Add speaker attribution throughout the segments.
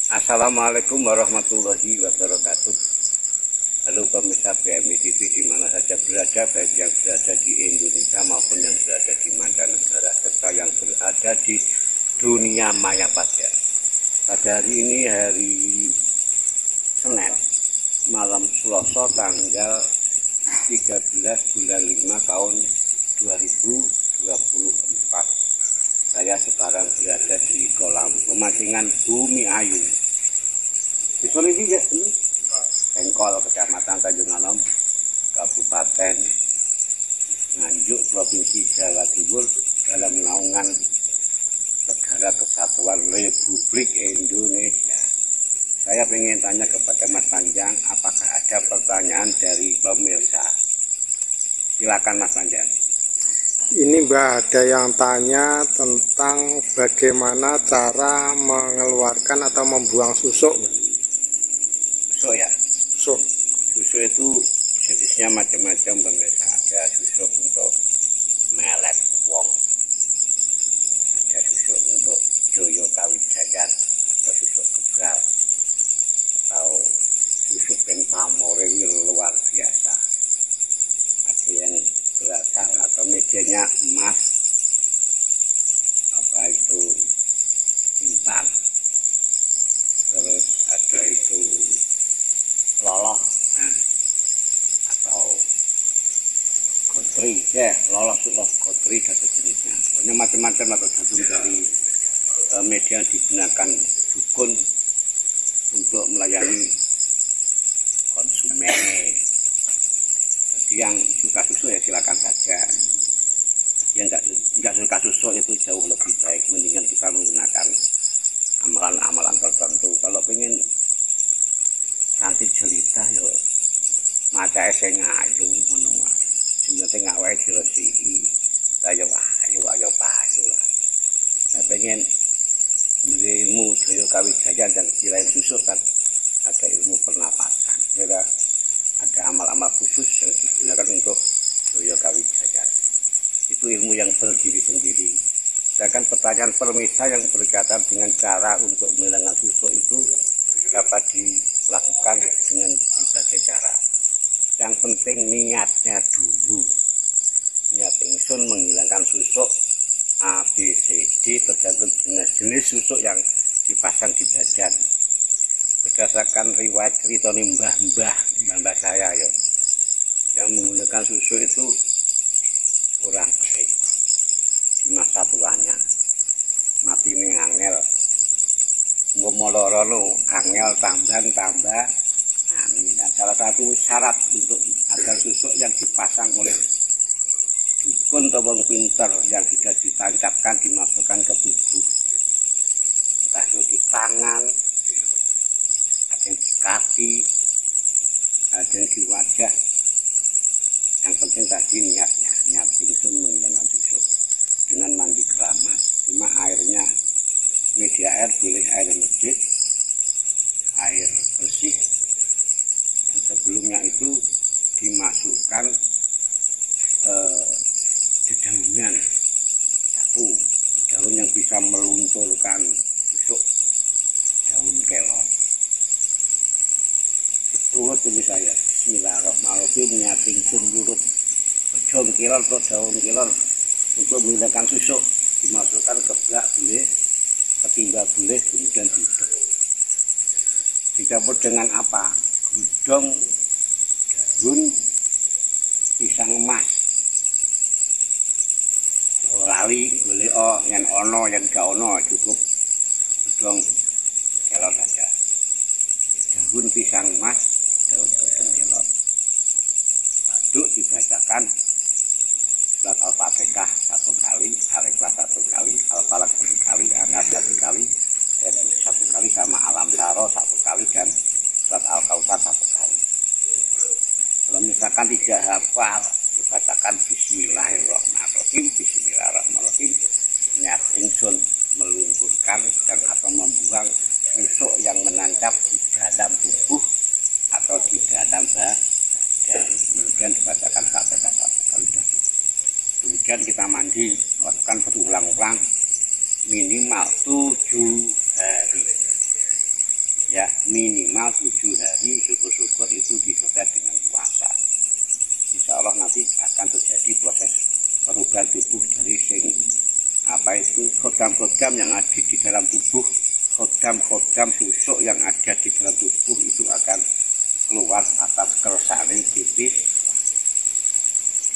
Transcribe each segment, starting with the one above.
Speaker 1: Assalamualaikum warahmatullahi wabarakatuh. Halo pemirsa BMI TV di mana saja berada, baik yang berada di Indonesia maupun yang berada di mancanegara serta yang berada di dunia maya pada. Pada hari ini hari Senin, malam Selasa tanggal 13 bulan 5 tahun 2024. Saya sekarang berada di kolam pemancingan Bumi Ayu. Di sini ya, Bengkol, Kecamatan Tanjung Anom, Kabupaten Nganjuk, Provinsi Jawa Timur, dalam naungan Negara Kesatuan Republik Indonesia. Saya ingin tanya kepada Mas Panjang, apakah ada pertanyaan dari pemirsa? Silakan Mas Panjang.
Speaker 2: Ini Mbak, ada yang tanya tentang bagaimana cara mengeluarkan atau membuang susuk.
Speaker 1: Susuk ya?
Speaker 2: Susuk.
Speaker 1: Susuk itu jenisnya macam-macam pemirsa. Ada susuk untuk melet wong, ada susuk untuk joyo kawijayan, ada susuk kebal, atau susuk yang pamore luar biasa. Ada yang berasal atau medianya emas, apa itu intan, terus ada itu loloh, atau gotri ya, loloh gotri dan sejenisnya. Pokoknya macam-macam atau tergantung dari media yang digunakan dukun untuk melayani konsumen. Yang suka susu ya silakan saja. Yang enggak suka susu itu jauh lebih baik, mendingan kita menggunakan amalan-amalan tertentu. Kalau pengen cantik jelita yo maca sing ayu ngono wae. Penting awake diresiki. Ayo payu lah. Nah, pengen duwe ilmu daya kawijayan dan selain susu kan ada ilmu pernapasan. Ya, ada amal-amal khusus yang digunakan untuk daya kawijayan. Itu ilmu yang berdiri sendiri. Sedangkan pertanyaan permisa yang berkaitan dengan cara untuk menghilangkan susuk itu dapat dilakukan dengan berbagai cara. Yang penting niatnya dulu. Niat ingsun menghilangkan susuk A, B, C, D tergantung jenis-jenis susuk yang dipasang di badan. Berdasarkan riwayat cerita mbah saya ya, yang menggunakan susu itu kurang baik di masa tuanya, mati ning angel, ngomoloro lo angel tambah. Dan salah satu syarat untuk agar susuk yang dipasang oleh dukun atau wong pinter yang sudah ditancapkan dimasukkan ke tubuh, entah itu di tangan, ada yang di kaki, ada yang di wajah. Yang penting tadi niatnya, niat ingsun menghilangkan susuk dengan mandi keramas. Cuma airnya media air boleh air masjid, air bersih. Yang sebelumnya itu dimasukkan dedaunan satu, daun yang bisa melunturkan susuk, daun kelon. Turut dulu saya, bismillahirrahmanirrahim, nyating sumurut bejong kilor atau daun kilor untuk menghilangkan susuk, dimasukkan ke bak boleh, ketimba boleh, kemudian duduk. Dicampur dengan apa? Gudong daun pisang emas. Lali boleh yang ono yang gak ono, cukup gudong kelor saja. Daun pisang emas, daun godong kelor. Aduk dibacakan surat Al-Fatihah 1 kali, Al-Ikhlas 1 kali, Al-Falaq 1 kali, An-Nas 1 kali, Ayat 1 kali, sama Alam Syaro 1 kali, dan surat Al-Kautsar 1 kali. Kalau misalkan tidak hafal, dibacakan Bismillahirrahmanirrahim, Bismillahirrahmanirrahim. Niat ingsun melunturkan dan atau membuang susuk yang menancap di dalam tubuh atau di dalam badan. Kemudian dibacakan sampai 1 kali. Kemudian kita mandi, lakukan berulang-ulang minimal 7 hari. ya minimal 7 hari, syukur-syukur itu disertai dengan puasa. Insya Allah nanti akan terjadi proses perubahan tubuh dari kodam-kodam yang ada di dalam tubuh, kodam-kodam susuk yang ada di dalam tubuh itu akan keluar atas kersane tipis.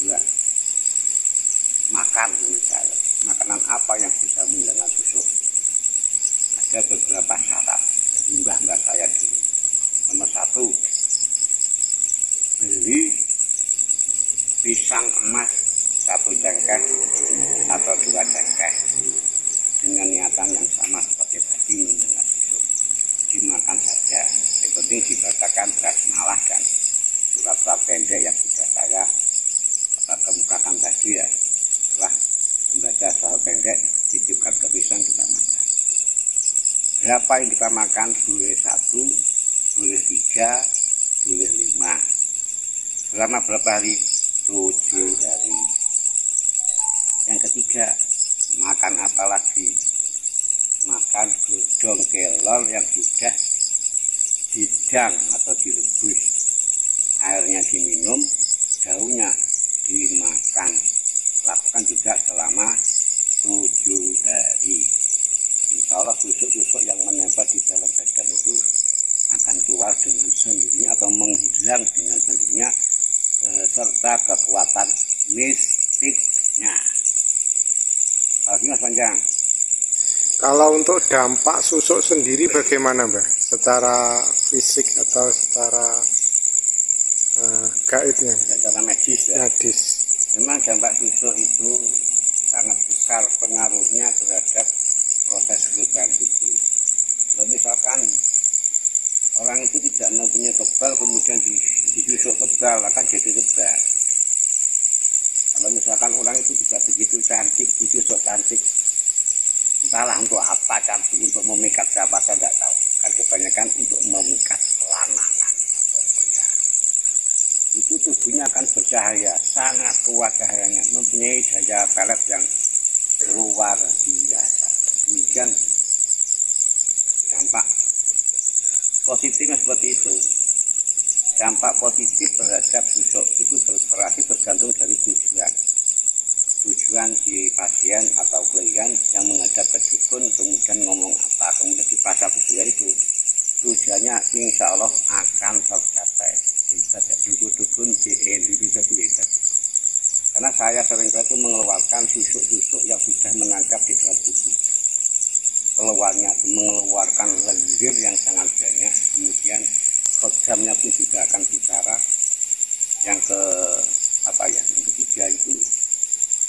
Speaker 1: Dua, makan misalnya, makanan apa yang bisa menghilangkan susuk? Ada beberapa syarat dari mbah saya dulu. Nomor 1, beli pisang emas 1 cengkeh atau 2 cengkeh dengan niatan yang sama seperti tadi mendengar susuk, dimakan saja. Yang penting dibacakan basmalah dan surat-surat pendek yang sudah saya kemukakan tadi ya. Setelah membaca surat pendek dititipkan ke pisang, kita makan. Berapa yang kita makan? Boleh 1, boleh 3, boleh 5. Selama berapa hari? 7 hari. Yang ketiga, makan apa lagi? Makan godong kelor yang sudah didang atau direbus. Airnya diminum, daunnya dimakan. Lakukan juga selama 7 hari. Insya Allah susuk-susuk yang menempel di dalam badan itu akan keluar dengan sendirinya atau menghilang dengan sendirinya serta kekuatan mistiknya. Mas Panjang.
Speaker 2: Kalau untuk dampak susuk sendiri bagaimana, Mbah? Secara fisik atau secara gaibnya?
Speaker 1: Secara medis ya.
Speaker 2: Medis.
Speaker 1: Memang dampak susuk itu sangat besar pengaruhnya terhadap proses perubahan tubuh. Kalau misalkan orang itu tidak mempunyai kebal, kemudian disusuk kebal, akan jadi kebal. Kalau misalkan orang itu tidak begitu cantik, disusuk cantik, entahlah untuk apa cantik, untuk memikat siapa saya tidak tahu. Kan kebanyakan untuk memikat lanangan atau pria. Itu tubuhnya akan bercahaya, sangat kuat cahayanya, mempunyai daya pelet yang luar biasa. Demikian dampak positifnya seperti itu. Dampak positif terhadap susuk itu bergantung dari tujuan si pasien atau klien yang menghadap ke dukun, kemudian ngomong apa, kemudian dipasang susuk itu tujuannya insya Allah akan tercapai. Hebat ya, dukun di Indonesia itu hebat. Karena saya sering itu mengeluarkan susuk-susuk yang sudah menangkap di dalam tubuh. Keluarnya mengeluarkan lendir yang sangat banyak, kemudian kodamnya pun juga akan bicara. Yang ketiga itu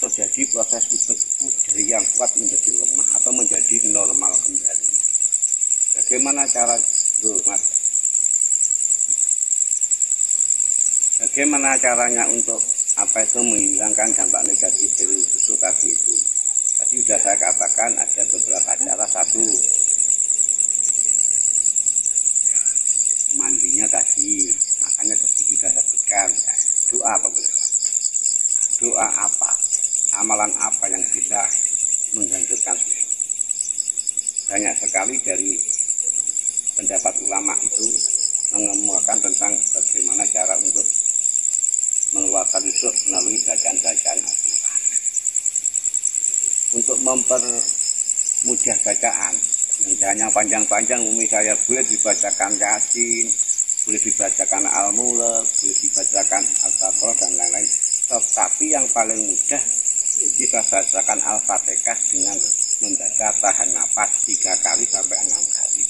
Speaker 1: terjadi proses tubuh dari yang kuat menjadi lemah atau menjadi normal kembali. Bagaimana cara Bagaimana caranya untuk menghilangkan dampak negatif dari susuk tadi itu? Tadi sudah saya katakan ada beberapa cara. 1, mandinya tadi, makanya tadi sudah sebutkan. Doa apa boleh? Doa apa? Amalan apa yang bisa menghancurkan susuk? Banyak sekali dari pendapat ulama itu mengemukakan tentang bagaimana cara untuk mengeluarkan susuk melalui bacaan-bacaan Al-Quran. Untuk mempermudah bacaan yang hanya panjang-panjang, misalnya boleh dibacakan Yasin, boleh dibacakan Al-Mulk, boleh dibacakan Al-Baqarah dan lain-lain. Tetapi yang paling mudah kita bacakan Al-Fatihah dengan membaca tahan nafas 3 kali sampai 6 kali.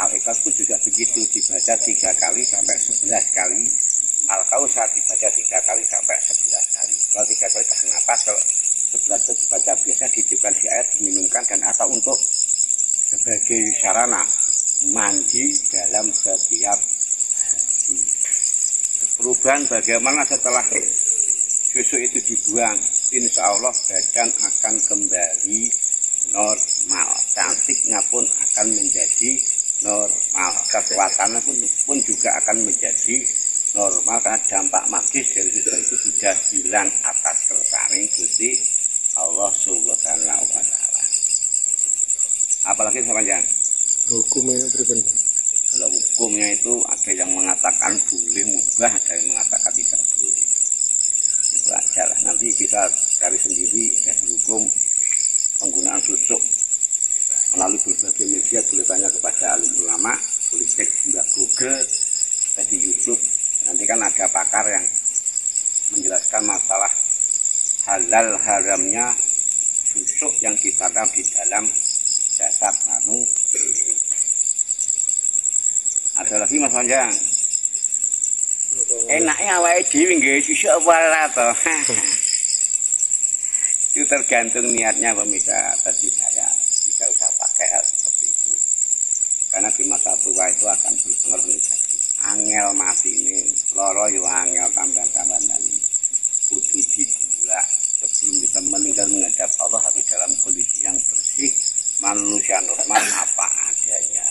Speaker 1: Al-Ikhlas pun juga begitu, dibaca 3 kali sampai 11 kali. Al-Kausar dibaca 3 kali sampai 11 kali. Kalau 3 kali tahan nafas, kalau 11 kali dibaca biasa, dititipkan di air, diminumkan, dan atau untuk sebagai sarana mandi dalam setiap hari. Perubahan bagaimana setelah susuk itu dibuang? Insya Allah badan akan kembali normal, cantiknya pun akan menjadi normal, kekuatannya pun juga akan menjadi normal, karena dampak magis dari susuk itu sudah hilang atas kersane Gusti Allah Subhanahu wa Ta'ala. Apalagi sama Jan?
Speaker 2: hukumnya pribadi?
Speaker 1: Kalau hukumnya itu ada yang mengatakan boleh mubah, ada yang mengatakan tidak boleh. Itu aja lah. Nanti bisa cari sendiri dari hukum penggunaan susuk melalui berbagai media. Boleh tanya kepada alim ulama, boleh cek juga Google, di YouTube. Nanti kan ada pakar yang menjelaskan masalah halal haramnya susuk yang ditanam di dalam jasad manusia. Ada lagi Mas Panjang. Enaknya awake dhewe nggih susuk apa to. Itu tergantung niatnya pemirsa. Tadi saya tidak usah pakai hal seperti itu. Karena di masa tua itu akan berpengaruh negatif. Angel mati ini, loro yo angel tambahan-tambahan ini. Kudu dibulak sebelum kita meninggal menghadap Allah harus dalam kondisi yang bersih, manusia normal apa adanya.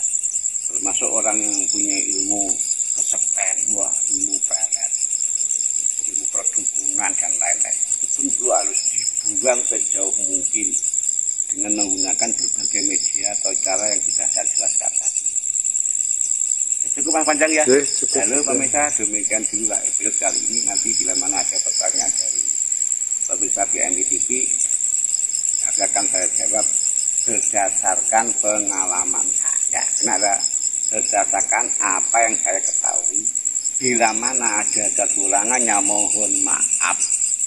Speaker 1: Termasuk orang yang punya ilmu kesepen, wah ilmu pelet, ilmu perdukunan dan lain-lain. Itu tentu harus dibuang sejauh mungkin dengan menggunakan berbagai media atau cara yang tidak saya jelaskan tadi. Cukup Mas Panjang ya. Halo pemirsa, demikian dulu lah episode kali ini. Nanti bila mana ada pertanyaan dari pemirsa BMI TV, akan saya jawab berdasarkan pengalaman saya. Kenapa? Berdasarkan apa yang saya ketahui. Bila mana ada kekurangannya mohon maaf,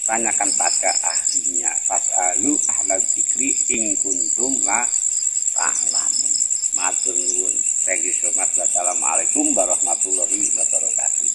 Speaker 1: tanyakan pada ahlinya. Fas'alu ahlal dzikri in kuntum la ta'lamun. Matur nuwun. Thank you so much. Wassalamualaikum warahmatullahi wabarakatuh.